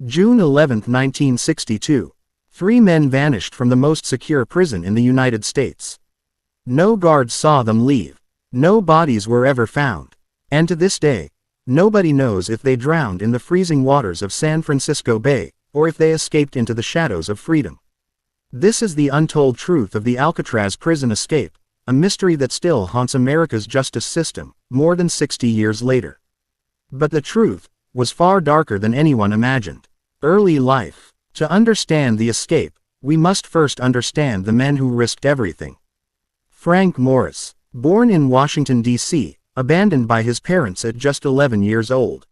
June 11, 1962. Three men vanished from the most secure prison in the United States. No guards saw them leave. No bodies were ever found. And to this day, nobody knows if they drowned in the freezing waters of San Francisco Bay, or if they escaped into the shadows of freedom. This is the untold truth of the Alcatraz prison escape, a mystery that still haunts America's justice system, more than 60 years later. But the truth was far darker than anyone imagined. Early life. To understand the escape, we must first understand the men who risked everything. Frank Morris, born in Washington, D.C., abandoned by his parents at just 11 years old.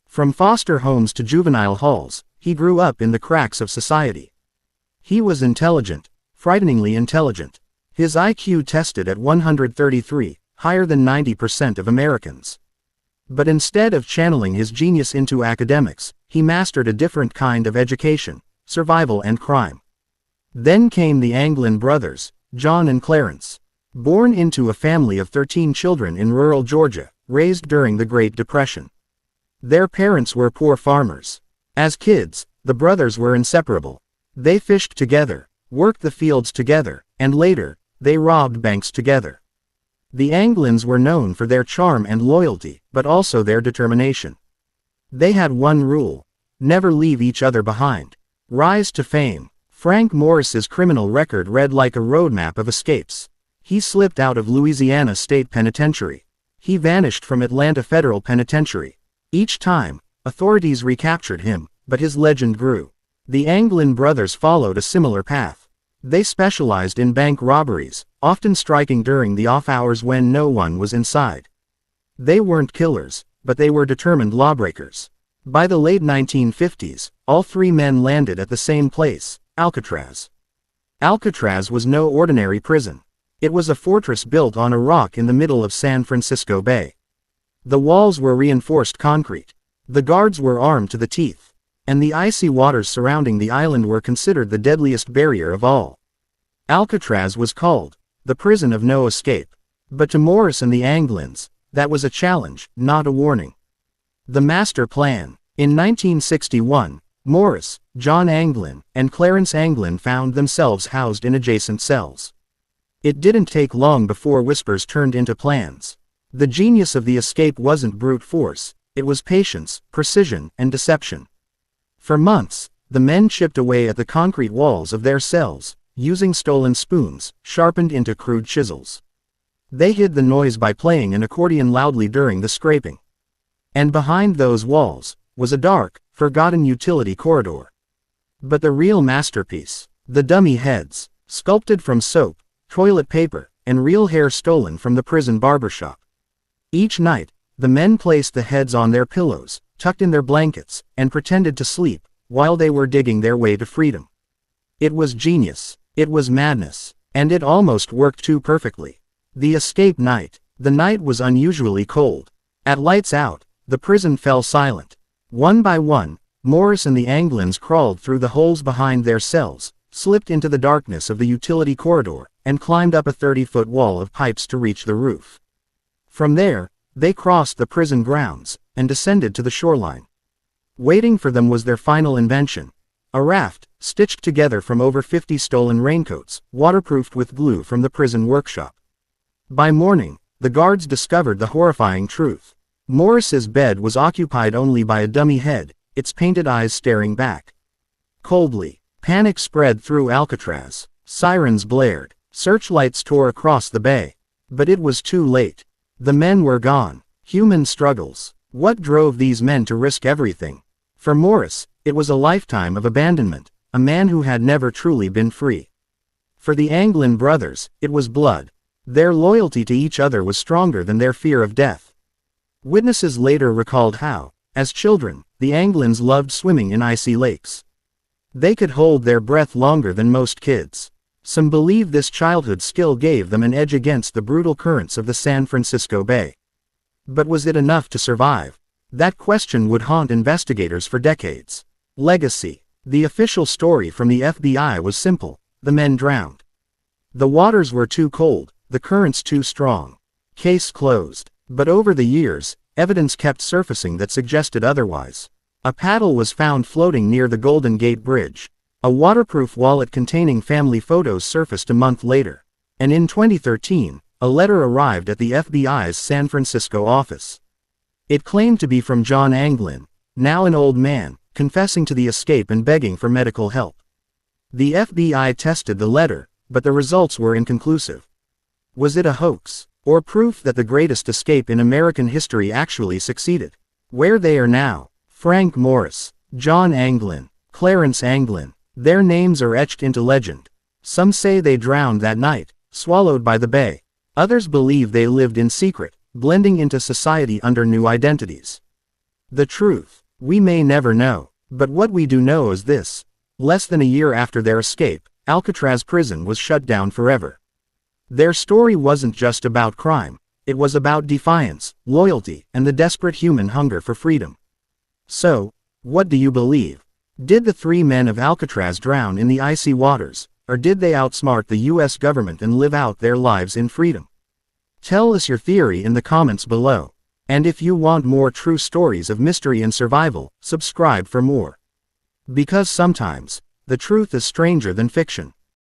From foster homes to juvenile halls, he grew up in the cracks of society. He was intelligent, frighteningly intelligent. His IQ tested at 133, higher than 90% of Americans. But instead of channeling his genius into academics, he mastered a different kind of education, survival and crime. Then came the Anglin brothers, John and Clarence. Born into a family of 13 children in rural Georgia, raised during the Great Depression. Their parents were poor farmers. As kids, the brothers were inseparable. They fished together, worked the fields together, and later, they robbed banks together. The Anglins were known for their charm and loyalty, but also their determination. They had one rule: never leave each other behind. Rise to fame. Frank Morris's criminal record read like a roadmap of escapes. He slipped out of Louisiana State Penitentiary. He vanished from Atlanta Federal Penitentiary. Each time, authorities recaptured him, but his legend grew. The Anglin brothers followed a similar path. They specialized in bank robberies, often striking during the off hours when no one was inside. They weren't killers, but they were determined lawbreakers. By the late 1950s, all three men landed at the same place, Alcatraz. Alcatraz was no ordinary prison. It was a fortress built on a rock in the middle of San Francisco Bay. The walls were reinforced concrete. The guards were armed to the teeth. And the icy waters surrounding the island were considered the deadliest barrier of all. Alcatraz was called the prison of no escape. But to Morris and the Anglins, that was a challenge, not a warning. The master plan. In 1961, Morris, John Anglin, and Clarence Anglin found themselves housed in adjacent cells. It didn't take long before whispers turned into plans. The genius of the escape wasn't brute force, it was patience, precision, and deception. For months, the men chipped away at the concrete walls of their cells, using stolen spoons, sharpened into crude chisels. They hid the noise by playing an accordion loudly during the scraping. And behind those walls was a dark, forgotten utility corridor. But the real masterpiece, the dummy heads, sculpted from soap, toilet paper, and real hair stolen from the prison barbershop. Each night, the men placed the heads on their pillows, tucked in their blankets, and pretended to sleep, while they were digging their way to freedom. It was genius. It was madness. And it almost worked too perfectly. The escape night. The night was unusually cold. At lights out, the prison fell silent. One by one, Morris and the Anglins crawled through the holes behind their cells, slipped into the darkness of the utility corridor, and climbed up a 30-foot wall of pipes to reach the roof. From there, they crossed the prison grounds, and descended to the shoreline. Waiting for them was their final invention, a raft, stitched together from over 50 stolen raincoats, waterproofed with glue from the prison workshop. By morning, the guards discovered the horrifying truth. Morris's bed was occupied only by a dummy head, its painted eyes staring back. Coldly, panic spread through Alcatraz. Sirens blared. Searchlights tore across the bay. But it was too late. The men were gone. Human struggles. What drove these men to risk everything? For Morris, it was a lifetime of abandonment, a man who had never truly been free. For the Anglin brothers, it was blood. Their loyalty to each other was stronger than their fear of death. Witnesses later recalled how, as children, the Anglins loved swimming in icy lakes. They could hold their breath longer than most kids. Some believe this childhood skill gave them an edge against the brutal currents of the San Francisco Bay. But was it enough to survive? That question would haunt investigators for decades. Legacy. The official story from the FBI was simple: the men drowned. The waters were too cold, the currents too strong. Case closed. But over the years, evidence kept surfacing that suggested otherwise. A paddle was found floating near the Golden Gate Bridge. A waterproof wallet containing family photos surfaced a month later. And in 2013, a letter arrived at the FBI's San Francisco office. It claimed to be from John Anglin, now an old man, confessing to the escape and begging for medical help. The FBI tested the letter, but the results were inconclusive. Was it a hoax, or proof that the greatest escape in American history actually succeeded? Where they are now: Frank Morris, John Anglin, Clarence Anglin. Their names are etched into legend. Some say they drowned that night, swallowed by the bay. Others believe they lived in secret, blending into society under new identities. The truth: we may never know. But what we do know is this: less than a year after their escape, Alcatraz prison was shut down forever. Their story wasn't just about crime. It was about defiance, loyalty, and the desperate human hunger for freedom. So, what do you believe? Did the three men of Alcatraz drown in the icy waters, or did they outsmart the US government and live out their lives in freedom? Tell us your theory in the comments below. And if you want more true stories of mystery and survival, subscribe for more. Because sometimes, the truth is stranger than fiction.